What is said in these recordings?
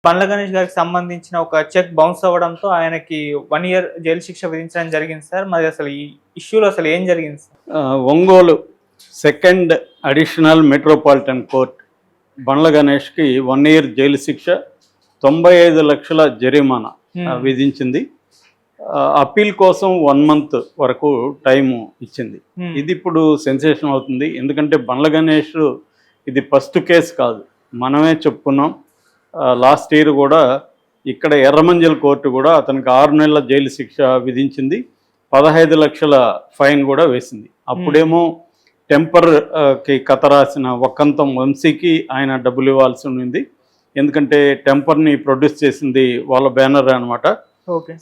బండ్ల గణేష్ గారికి సంబంధించిన ఒక చెక్ బౌన్స్ అవ్వడంతో ఆయనకి 1 ఇయర్ జైలు శిక్ష విధించడం జరిగింది సార్. మరి అసలు ఈ ఇష్యూలో అసలు ఏం జరిగింది sir? Ongole second additional metropolitan court Bandla గణేష్కి 1 ఇయర్ జైలు శిక్ష, 95 లక్షల జరిమానా విధించింది. అప్పీల్ కోసం 1 మంత్ వరకు టైము ఇచ్చింది. ఇది ఇప్పుడు సెన్సేషన్ అవుతుంది. ఎందుకంటే బండ్ల గణేష్ ఇది ఫస్ట్ కేసు కాదు, మనమే చెప్పుకున్నాం. లాస్ట్ ఇయర్ కూడా ఇక్కడ ఎర్రమంజల్ కోర్టు కూడా అతనికి 6 నెలల జైలు శిక్ష విధించింది, 15 లక్షల ఫైన్ కూడా వేసింది. అప్పుడేమో టెంపర్కి కథ రాసిన వక్కంతం వంశీకి ఆయన డబ్బులు ఇవ్వాల్సి ఉంది. ఎందుకంటే టెంపర్ని ప్రొడ్యూస్ చేసింది వాళ్ళ బ్యానర్ అనమాట.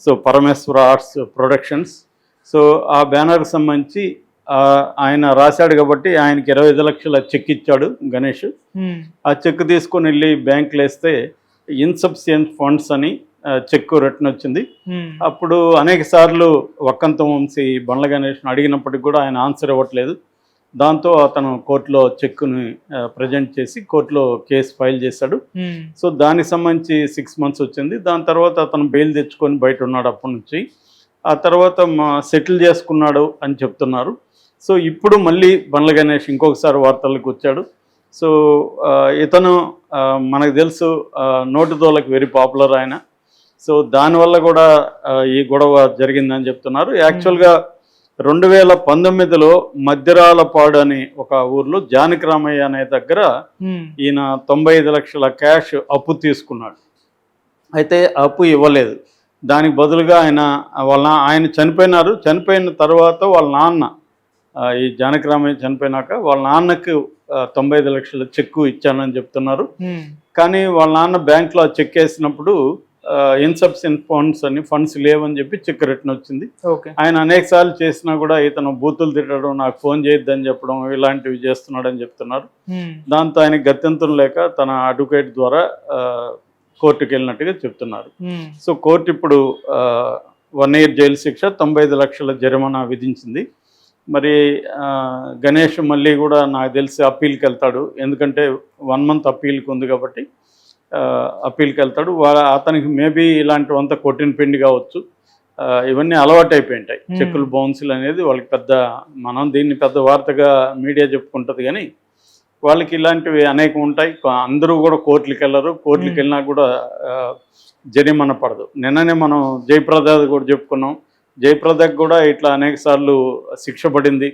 సో పరమేశ్వర ఆర్ట్స్ ప్రొడక్షన్స్. సో ఆ బ్యానర్కి సంబంధించి ఆయన రాశాడు కాబట్టి ఆయనకి 25 లక్షల చెక్ ఇచ్చాడు గణేష్. ఆ చెక్ తీసుకొని వెళ్ళి బ్యాంకులో వేస్తే ఇన్సఫిషియంట్ ఫండ్స్ అని చెక్ రిటర్న్ వచ్చింది. అప్పుడు అనేక సార్లు వక్కంతం వంశీ బండ్ల గణేష్ను అడిగినప్పటికి కూడా ఆయన ఆన్సర్ ఇవ్వట్లేదు. దాంతో అతను కోర్టులో చెక్కుని ప్రజెంట్ చేసి కోర్టులో కేసు ఫైల్ చేశాడు. సో దానికి సంబంధించి 6 మంత్స్ వచ్చింది. దాని తర్వాత అతను బెయిల్ తెచ్చుకొని బయట ఉన్నాడు అప్పటి నుంచి. ఆ తర్వాత సెటిల్ చేసుకున్నాడు అని చెప్తున్నారు. సో ఇప్పుడు మళ్ళీ బండ్ల గణేష్ ఇంకొకసారి వార్తలకు వచ్చాడు. సో ఇతను మనకు తెలుసు నోటుదోలకు వెరీ పాపులర్ ఆయన. సో దానివల్ల కూడా ఈ గొడవ జరిగిందని చెప్తున్నారు. యాక్చువల్గా 2019లో మధ్యరాలపాడు అనే ఒక ఊర్లో జానకిరామయ్య అనే దగ్గర ఈయన 95 లక్షల క్యాష్ అప్పు తీసుకున్నాడు. అయితే అప్పు ఇవ్వలేదు. దానికి బదులుగా ఆయన చనిపోయినారు. చనిపోయిన తర్వాత వాళ్ళ నాన్న, ఈ జానకిరామయ్య చనిపోయినాక వాళ్ళ నాన్నకు 95 లక్షల చెక్కు ఇచ్చానని చెప్తున్నారు. కానీ వాళ్ళ నాన్న బ్యాంక్లో చెక్ వేసినప్పుడు ఇన్సఫిషియెంట్ ఫండ్స్ లేవని చెప్పి చెక్ రిటర్న్ వచ్చింది. ఆయన అనేక సార్లు చేసినా కూడా ఇతను బూతులు తిట్టడం, నాకు ఫోన్ చేయొద్దని చెప్పడం, ఇలాంటివి చేస్తున్నాడని చెప్తున్నారు. దాంతో ఆయన గత్యంతరం లేక తన అడ్వకేట్ ద్వారా కోర్టుకు వెళ్ళినట్టుగా చెప్తున్నారు. సో కోర్టు ఇప్పుడు 1 ఇయర్ జైలు శిక్ష, 95 లక్షల జరిమానా విధించింది. మరి గణేష్ మళ్ళీ కూడా నాకు తెలిసి అప్పీల్కి వెళ్తాడు. ఎందుకంటే 1 మంత్ అప్పీల్కి ఉంది కాబట్టి అప్పీల్కి వెళ్తాడు. అతనికి మేబీ ఇలాంటివంతా కొట్టిన పిండి కావచ్చు. ఇవన్నీ అలవాటు అయిపోయింటాయి చెక్కులు బౌన్సులు అనేది వాళ్ళకి. మనం దీన్ని పెద్ద వార్తగా మీడియా చెప్పుకుంటుంది, కానీ వాళ్ళకి ఇలాంటివి అనేకం ఉంటాయి. అందరూ కూడా కోర్టులకు వెళ్ళరు. కోర్టులకు వెళ్ళినా కూడా జరిమానా పడదు. నిన్ననే మనం జయప్రదకి కూడా చెప్పుకున్నాం. జయప్రదకు కూడా ఇట్లా అనేక సార్లు శిక్ష పడింది.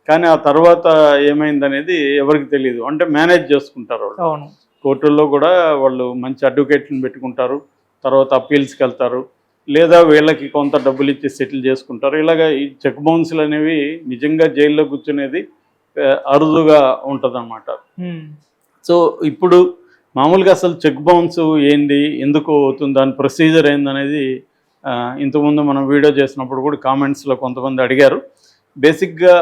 కానీ ఆ తర్వాత ఏమైందనేది ఎవరికి తెలియదు. అంటే మేనేజ్ చేసుకుంటారు వాళ్ళు. కోర్టుల్లో కూడా వాళ్ళు మంచి అడ్వకేట్లను పెట్టుకుంటారు, తర్వాత అప్పీల్స్కి వెళ్తారు, లేదా వీళ్ళకి కొంత డబ్బులు ఇచ్చి సెటిల్ చేసుకుంటారు. ఇలాగ ఈ చెక్ బౌన్సులు అనేవి నిజంగా జైల్లో కూర్చునేది అరుదుగా ఉంటుంది అన్నమాట. సో ఇప్పుడు మామూలుగా అసలు చెక్ బౌన్స్ ఏంటి, ఎందుకు అవుతుంది, దాని ప్రొసీజర్ ఏందనేది ఇంతకుముందు మనం వీడియో చేసినప్పుడు కూడా కామెంట్స్లో కొంతమంది అడిగారు. బేసిక్గా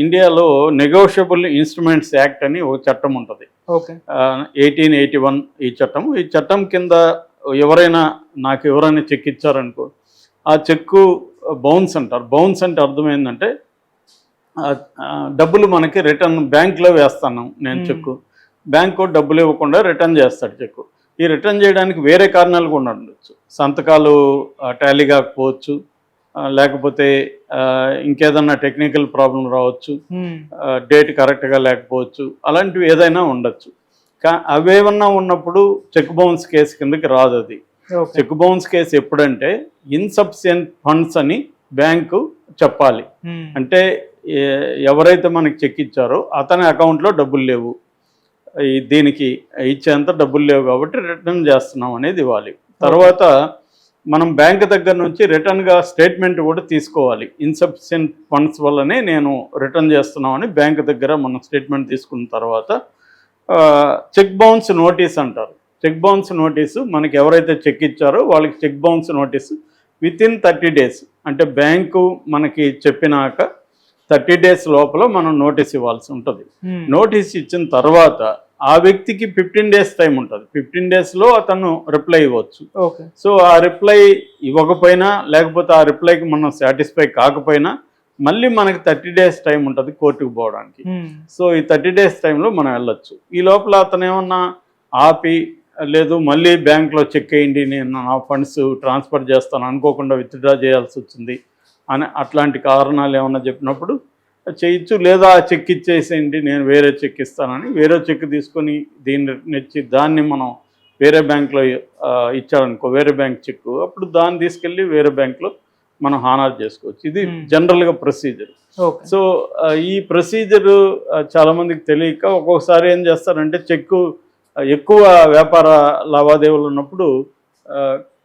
ఇండియాలో నెగోషియబుల్ ఇన్స్ట్రుమెంట్స్ యాక్ట్ అని ఒక చట్టం ఉంటుంది, 1881 ఈ చట్టం కింద ఎవరైనా చెక్ ఇచ్చారనుకో, ఆ చెక్కు బౌన్స్ అంటారు. బౌన్స్ అంటే అర్థం ఏంటంటే డబ్బులు మనకి రిటర్న్ బ్యాంక్లో వేస్తాను నేను చెక్కు, బ్యాంకు డబ్బులు ఇవ్వకుండా రిటర్న్ చేస్తాడు చెక్కు. ఈ రిటర్న్ చేయడానికి వేరే కారణాలు కూడా ఉండొచ్చు. సంతకాలు టాలీ కాకపోవచ్చు, లేకపోతే ఇంకేదన్నా టెక్నికల్ ప్రాబ్లం రావచ్చు, డేట్ కరెక్ట్గా లేకపోవచ్చు, అలాంటివి ఏదైనా ఉండొచ్చు. అవేమన్నా ఉన్నప్పుడు చెక్ బౌన్స్ కేసు కిందకి రాదు. అది చెక్ బౌన్స్ కేసు ఎప్పుడంటే ఇన్సఫిషియెంట్ ఫండ్స్ అని బ్యాంకు చెప్పాలి. అంటే ఎవరైతే మనకి చెక్ ఇచ్చారో అతని అకౌంట్లో డబ్బులు లేవు, దీనికి ఇచ్చేంత డబ్బులు లేవు కాబట్టి రిటర్న్ చేస్తున్నాం అనేది ఇవ్వాలి. తర్వాత మనం బ్యాంక్ దగ్గర నుంచి రిటర్న్గా స్టేట్మెంట్ కూడా తీసుకోవాలి. ఇన్సఫిషియెంట్ ఫండ్స్ వల్లనే నేను రిటర్న్ చేస్తున్నామని బ్యాంక్ దగ్గర మనం స్టేట్మెంట్ తీసుకున్న తర్వాత చెక్ బౌన్స్ నోటీస్ అంటారు. చెక్ బౌన్స్ నోటీసు మనకి ఎవరైతే చెక్ ఇచ్చారో వాళ్ళకి cheque bounce notice within 30 days, అంటే బ్యాంకు మనకి చెప్పినాక 30 days లోపల మనం నోటీస్ ఇవ్వాల్సి ఉంటుంది. నోటీస్ ఇచ్చిన తర్వాత ఆ వ్యక్తికి 15 days టైం ఉంటుంది. 15 daysలో అతను రిప్లై ఇవ్వచ్చు. సో ఆ రిప్లై ఇవ్వకపోయినా, లేకపోతే ఆ రిప్లైకి మనం సాటిస్ఫై కాకపోయినా మళ్ళీ మనకి 30 days టైం ఉంటుంది కోర్టుకు పోవడానికి. సో ఈ 30 days టైంలో మనం వెళ్ళొచ్చు. ఈ లోపల అతను ఏమన్నా ఆపి లేదు మళ్ళీ బ్యాంక్లో చెక్ వేయండి, నేను నా ఫండ్స్ ట్రాన్స్ఫర్ చేస్తాను, అనుకోకుండా విత్డ్రా చేయాల్సి వచ్చింది అని అట్లాంటి కారణాలు ఏమన్నా చెప్పినప్పుడు చేయొచ్చు. లేదా ఆ చెక్ ఇచ్చేసేయండి, నేను వేరే చెక్ ఇస్తానని వేరే చెక్ తీసుకొని దీన్ని నెచ్చి దాన్ని మనం వేరే బ్యాంక్లో ఇచ్చారనుకో, వేరే బ్యాంక్ చెక్, అప్పుడు దాన్ని తీసుకెళ్ళి వేరే బ్యాంక్లో మనం హానర్ చేసుకోవచ్చు. ఇది జనరల్గా ప్రొసీజర్. సో ఈ ప్రొసీజర్ చాలామందికి తెలియక ఒక్కొక్కసారి ఏం చేస్తారంటే చెక్కు ఎక్కువ వ్యాపార లావాదేవీలు ఉన్నప్పుడు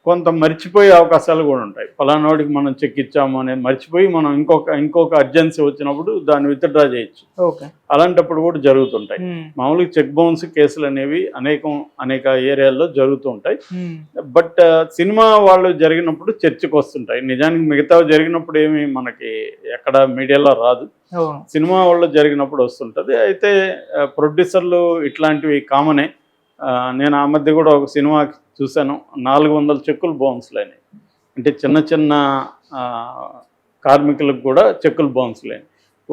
కొంత మర్చిపోయే అవకాశాలు కూడా ఉంటాయి. ఫలానాడికి మనం చెక్ ఇచ్చాము అనేది మర్చిపోయి మనం ఇంకొక అర్జెన్సీ వచ్చినప్పుడు దాన్ని విత్డ్రా చేయొచ్చు. అలాంటప్పుడు కూడా జరుగుతుంటాయి. మామూలుగా చెక్ బౌన్స్ కేసులు అనేవి అనేక ఏరియాల్లో జరుగుతూ ఉంటాయి. బట్ సినిమా వాళ్ళు జరిగినప్పుడు చర్చకు వస్తుంటాయి. నిజానికి మిగతా జరిగినప్పుడు ఏమి మనకి ఎక్కడ మీడియాలో రాదు, సినిమా వాళ్ళు జరిగినప్పుడు వస్తుంటుంది. అయితే ప్రొడ్యూసర్లు ఇట్లాంటివి కామనే. నేను ఆ మధ్య కూడా ఒక సినిమా చూశాను, 400 చెక్కులు బౌన్స్లైనాయి. అంటే చిన్న చిన్న కార్మికులకు కూడా చెక్కులు బౌన్స్లైనాయి.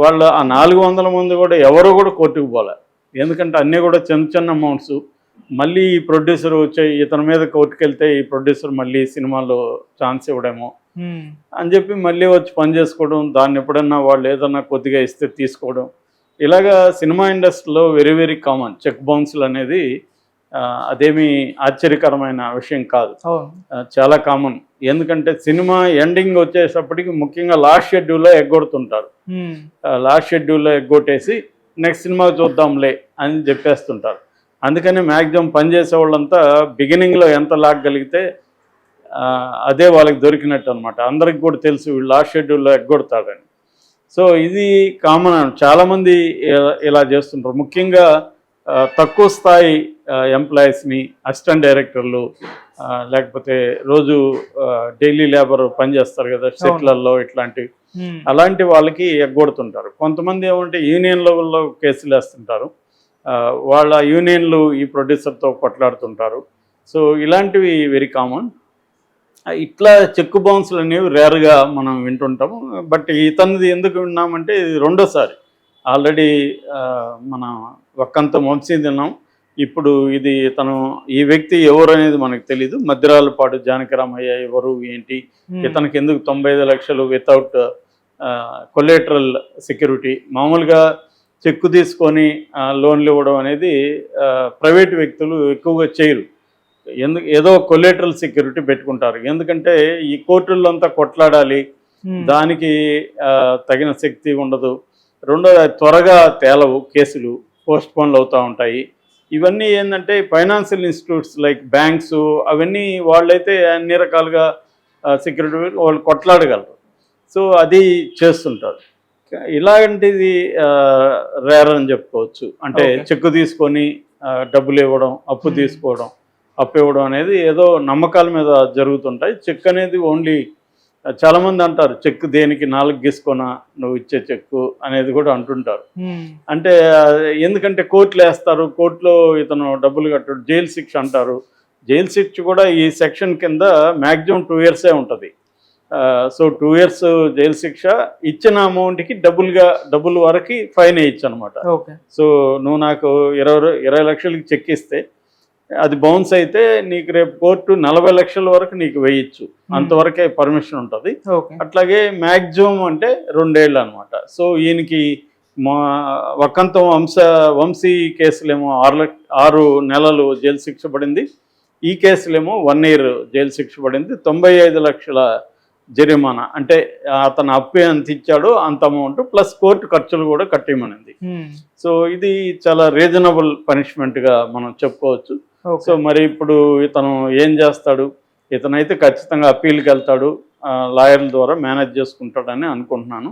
వాళ్ళు ఆ 400 మంది కూడా ఎవరు కూడా కోర్టుకు పోలే. ఎందుకంటే అన్నీ కూడా చిన్న చిన్న అమౌంట్స్. మళ్ళీ ఈ ప్రొడ్యూసర్ వచ్చే ఇతని మీద కోర్టుకు వెళ్తే ఈ ప్రొడ్యూసర్ మళ్ళీ సినిమాలో ఛాన్స్ ఇవ్వడేమో అని చెప్పి మళ్ళీ వచ్చి పని చేసుకోవడం, దాన్ని ఎప్పుడన్నా వాళ్ళు ఏదన్నా కొద్దిగా ఇస్తే తీసుకోవడం, ఇలాగా సినిమా ఇండస్ట్రీలో వెరీ వెరీ కామన్ చెక్ బౌన్స్లు అనేది. అదేమీ ఆశ్చర్యకరమైన విషయం కాదు, చాలా కామన్. ఎందుకంటే సినిమా ఎండింగ్ వచ్చేటప్పటికి ముఖ్యంగా లాస్ట్ షెడ్యూల్లో ఎగ్గొడుతుంటారు. లాస్ట్ షెడ్యూల్లో ఎగ్గొట్టేసి నెక్స్ట్ సినిమా చూద్దాంలే అని చెప్పేస్తుంటారు. అందుకని మ్యాక్సిమం పనిచేసే వాళ్ళంతా బిగినింగ్లో ఎంత లాగగలిగితే అదే వాళ్ళకి దొరికినట్టు అనమాట. అందరికి కూడా తెలుసు వీళ్ళు లాస్ట్ షెడ్యూల్లో ఎగ్గొడతాడని. సో ఇది కామన్. చాలామంది ఇలా చేస్తుంటారు. ముఖ్యంగా తక్కువ స్థాయి ఎంప్లాయీస్ని, అసిస్టెంట్ డైరెక్టర్లు, లేకపోతే రోజు డైలీ లేబర్ పనిచేస్తారు కదా సెట్లల్లో, ఇట్లాంటివి, అలాంటి వాళ్ళకి ఎగ్గొడుతుంటారు. కొంతమంది ఏమంటే యూనియన్ లెవెల్లో కేసులు వేస్తుంటారు. వాళ్ళ యూనియన్లు ఈ ప్రొడ్యూసర్తో కొట్లాడుతుంటారు. సో ఇలాంటివి వెరీ కామన్. ఇట్లా చెక్ బౌన్స్లు అనేవి రేర్గా మనం వింటుంటాము. బట్ ఇతనిది ఎందుకు విన్నామంటే ఇది రెండోసారి. ఆల్రెడీ మన వక్కంత వంశీ తిన్నాం. ఇప్పుడు ఇది ఈ వ్యక్తి ఎవరు అనేది మనకు తెలీదు. మధ్యరాలపాడు జానకిరామయ్య ఎవరు ఏంటి, ఇతనికి ఎందుకు 95 లక్షలు వితౌట్ కొలేటరల్ సెక్యూరిటీ. మామూలుగా చెక్కు తీసుకొని లోన్లు ఇవ్వడం అనేది ప్రైవేట్ వ్యక్తులు ఎక్కువగా చేయరు. ఏదో కొలేటరల్ సెక్యూరిటీ పెట్టుకుంటారు. ఎందుకంటే ఈ కోర్టుల్లో అంతా కొట్లాడాలి, దానికి తగిన శక్తి ఉండదు. రెండోది త్వరగా తేలవు కేసులు, పోస్ట్ పోన్లు అవుతూ ఉంటాయి. ఇవన్నీ ఏంటంటే ఫైనాన్షియల్ ఇన్స్టిట్యూట్స్ లైక్ బ్యాంక్స్ అవన్నీ వాళ్ళైతే అన్ని రకాలుగా సెక్యూరిటీ వాళ్ళు కొట్లాడగలరు. సో అది చేస్తుంటారు. ఇలాంటిది రేర్ అని చెప్పుకోవచ్చు. అంటే చెక్కు తీసుకొని డబ్బులు ఇవ్వడం, అప్పు తీసుకోవడం, అప్పు ఇవ్వడం అనేది ఏదో నమ్మకాల మీద జరుగుతుంటాయి. చెక్ అనేది ఓన్లీ చాలామంది అంటారు చెక్ దేనికి 4 గీసుకొనా నువ్వు ఇచ్చే చెక్కు అనేది కూడా అంటుంటారు. అంటే ఎందుకంటే కోర్టులు వేస్తారు, కోర్టులో ఇతను డబ్బులు కట్టాడు, జైలు శిక్ష అంటారు. జైలు శిక్ష కూడా ఈ సెక్షన్ కింద మ్యాక్సిమం 2 yearsే ఉంటుంది. సో 2 years జైలు శిక్ష, ఇచ్చిన అమౌంట్కి డబ్బుల వరకు ఫైన్ వేయచ్చు అనమాట. సో నువ్వు నాకు 20 లక్షలకి చెక్ ఇస్తే అది బౌన్స్ అయితే నీకు రేపు కోర్టు 40 లక్షల వరకు నీకు వేయచ్చు, అంతవరకే పర్మిషన్ ఉంటుంది. అట్లాగే మ్యాక్సిమం అంటే 2 ఏళ్ళు అనమాట. సో ఈయనకి వక్కంతం వంశీ కేసులేమో 6 నెలలు జైలు శిక్ష పడింది. ఈ కేసులేమో 1 year జైలు శిక్ష పడింది. 95 లక్షల జరిమానా. అంటే అతను అప్పు ఎంత ఇచ్చాడో అంత అమౌంట్ ప్లస్ కోర్టు ఖర్చులు కూడా కట్టేయమనింది. సో ఇది చాలా రీజనబుల్ పనిష్మెంట్గా మనం చెప్పుకోవచ్చు. సో మరి ఇప్పుడు ఇతను ఏం చేస్తాడు? ఇతనైతే ఖచ్చితంగా అప్పీల్కి వెళ్తాడు, లాయర్ల ద్వారా మేనేజ్ చేసుకుంటాడని అనుకుంటున్నాను.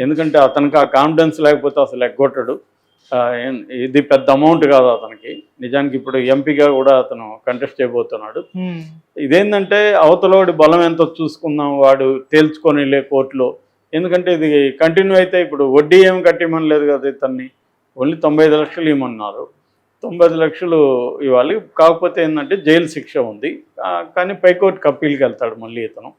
ఎందుకంటే అతనికి ఆ కాన్ఫిడెన్స్ లేకపోతే అసలు ఎగ్గొట్టాడు. ఇది పెద్ద అమౌంట్ కాదు అతనికి. నిజానికి ఇప్పుడు ఎంపీగా కూడా అతను కంటెస్ట్ చేయబోతున్నాడు. ఇదేంటంటే అవతలోడి బలం ఎంతో చూసుకుందాం, వాడు తేల్చుకొని లే కోర్టులో. ఎందుకంటే ఇది కంటిన్యూ అయితే ఇప్పుడు వడ్డీ ఏమి కట్టిమని లేదు కదా ఇతన్ని, ఓన్లీ 95 లక్షలు ఇవ్వమన్నారు. 95 లక్షలు ఇవ్వాలి. కాకపోతే ఏంటంటే జైలు శిక్ష ఉంది. కానీ పైకోర్టుకి అప్పీల్కి వెళ్తాడు మళ్ళీ ఇతను.